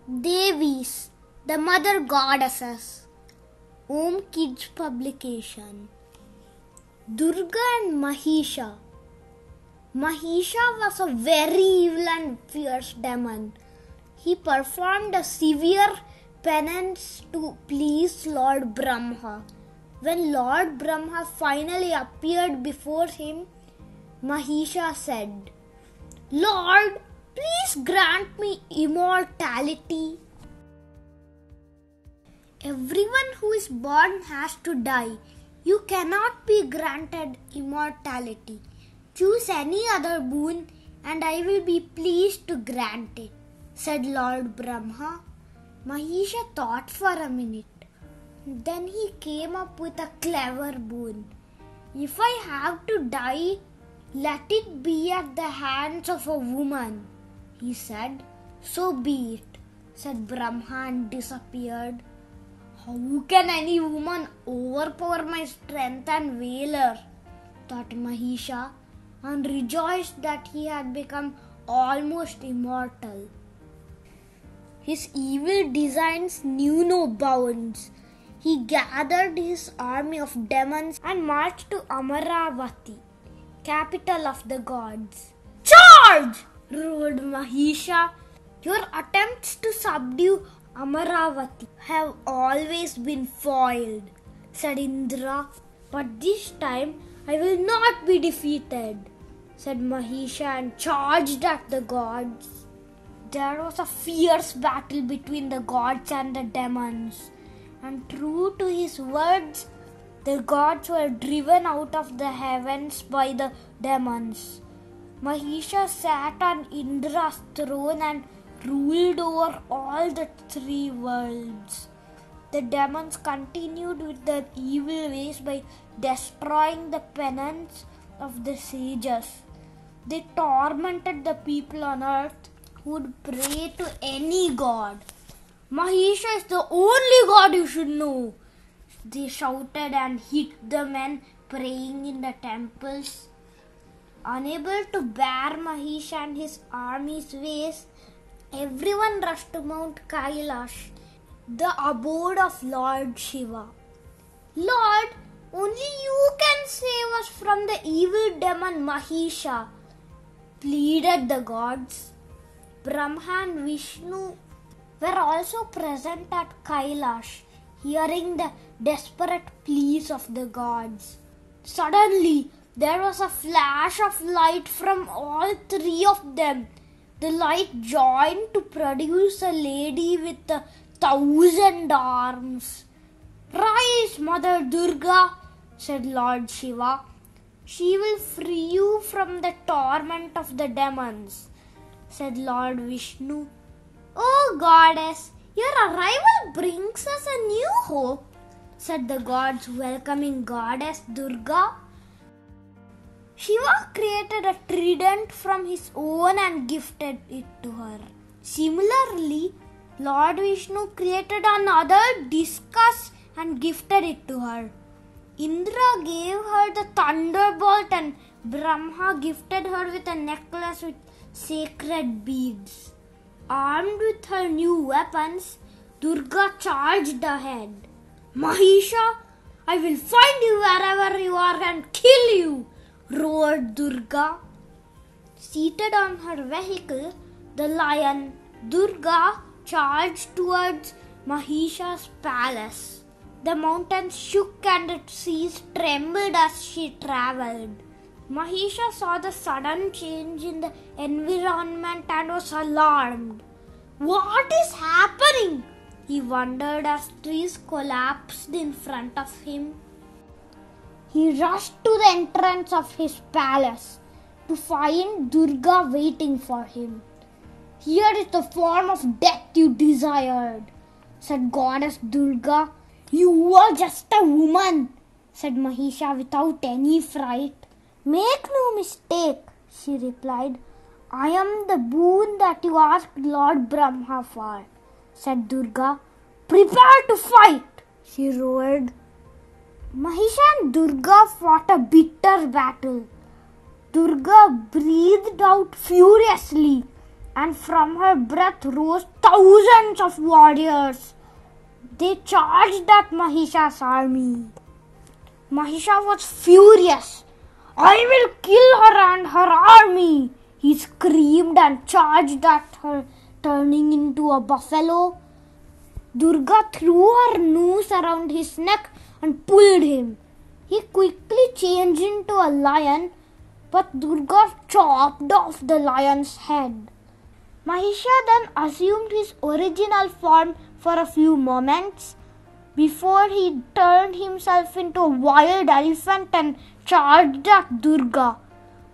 Devis, the mother goddesses. Om Kids Publication. Durga and Mahisha. Mahisha was a very evil and fierce demon. He performed a severe penance to please Lord Brahma. When Lord Brahma finally appeared before him, Mahisha said, "Lord, please grant me immortality." Everyone who is born has to die. You cannot be granted immortality. Choose any other boon and I will be pleased to grant it, said Lord Brahma. Mahisha thought for a minute. Then he came up with a clever boon. If I have to die, let it be at the hands of a woman, he said. So be it, said Brahma and disappeared. How can any woman overpower my strength and valor? Thought Mahisha, and rejoiced that he had become almost immortal. His evil designs knew no bounds. He gathered his army of demons and marched to Amaravati, capital of the gods. "Charge!" roared Mahisha. "Your attempts to subdue Amaravati have always been foiled," said Indra. "But this time I will not be defeated," said Mahisha and charged at the gods. There was a fierce battle between the gods and the demons, and true to his words, the gods were driven out of the heavens by the demons. Mahisha sat on Indra's throne and ruled over all the three worlds. The demons continued with their evil ways by destroying the penance of the sages. They tormented the people on earth who would pray to any god. "Mahisha is the only god you should know," they shouted and hit the men praying in the temples. Unable to bear Mahisha and his army's ways, everyone rushed to Mount Kailash, the abode of Lord Shiva. "Lord, only you can save us from the evil demon Mahisha," pleaded the gods. Brahma and Vishnu were also present at Kailash, hearing the desperate pleas of the gods. Suddenly, there was a flash of light from all three of them. The light joined to produce a lady with 1,000 arms. "Rise, Mother Durga," said Lord Shiva. "She will free you from the torment of the demons," said Lord Vishnu. "Oh goddess, your arrival brings us a new hope," said the gods, welcoming Goddess Durga. Shiva created a trident from his own and gifted it to her. Similarly, Lord Vishnu created another discus and gifted it to her. Indra gave her the thunderbolt and Brahma gifted her with a necklace with sacred beads. Armed with her new weapons, Durga charged ahead. "Mahisha, I will find you wherever you are and kill you," roared Durga. Seated on her vehicle, the lion, Durga charged towards Mahisha's palace. The mountains shook and the seas trembled as she travelled. Mahisha saw the sudden change in the environment and was alarmed. "What is happening?" he wondered as trees collapsed in front of him. He rushed to the entrance of his palace to find Durga waiting for him. "Here is the form of death you desired," said Goddess Durga. "You are just a woman," said Mahisha without any fright. "Make no mistake," she replied. "I am the boon that you asked Lord Brahma for," said Durga. "Prepare to fight," she roared. Mahisha and Durga fought a bitter battle. Durga breathed out furiously and from her breath rose thousands of warriors. They charged at Mahisha's army. Mahisha was furious. "I will kill her and her army," he screamed and charged at her, turning into a buffalo. Durga threw her noose around his neck and pulled him. He quickly changed into a lion, but Durga chopped off the lion's head. Mahisha then assumed his original form for a few moments before he turned himself into a wild elephant and charged at Durga.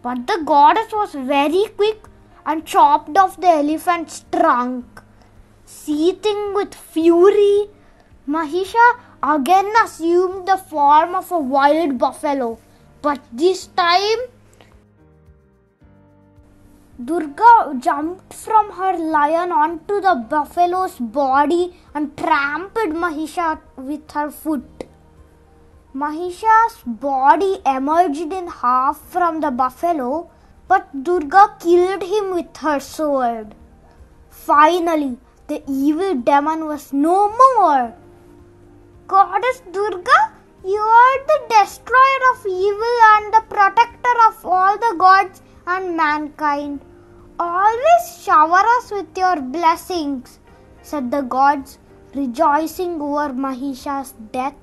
But the goddess was very quick and chopped off the elephant's trunk. Seething with fury, Mahisha again assumed the form of a wild buffalo, but this time Durga jumped from her lion onto the buffalo's body and trampled Mahisha with her foot. Mahisha's body emerged in half from the buffalo, but Durga killed him with her sword. Finally, the evil demon was no more. "Goddess Durga, you are the destroyer of evil and the protector of all the gods and mankind. Always shower us with your blessings," said the gods, rejoicing over Mahisha's death.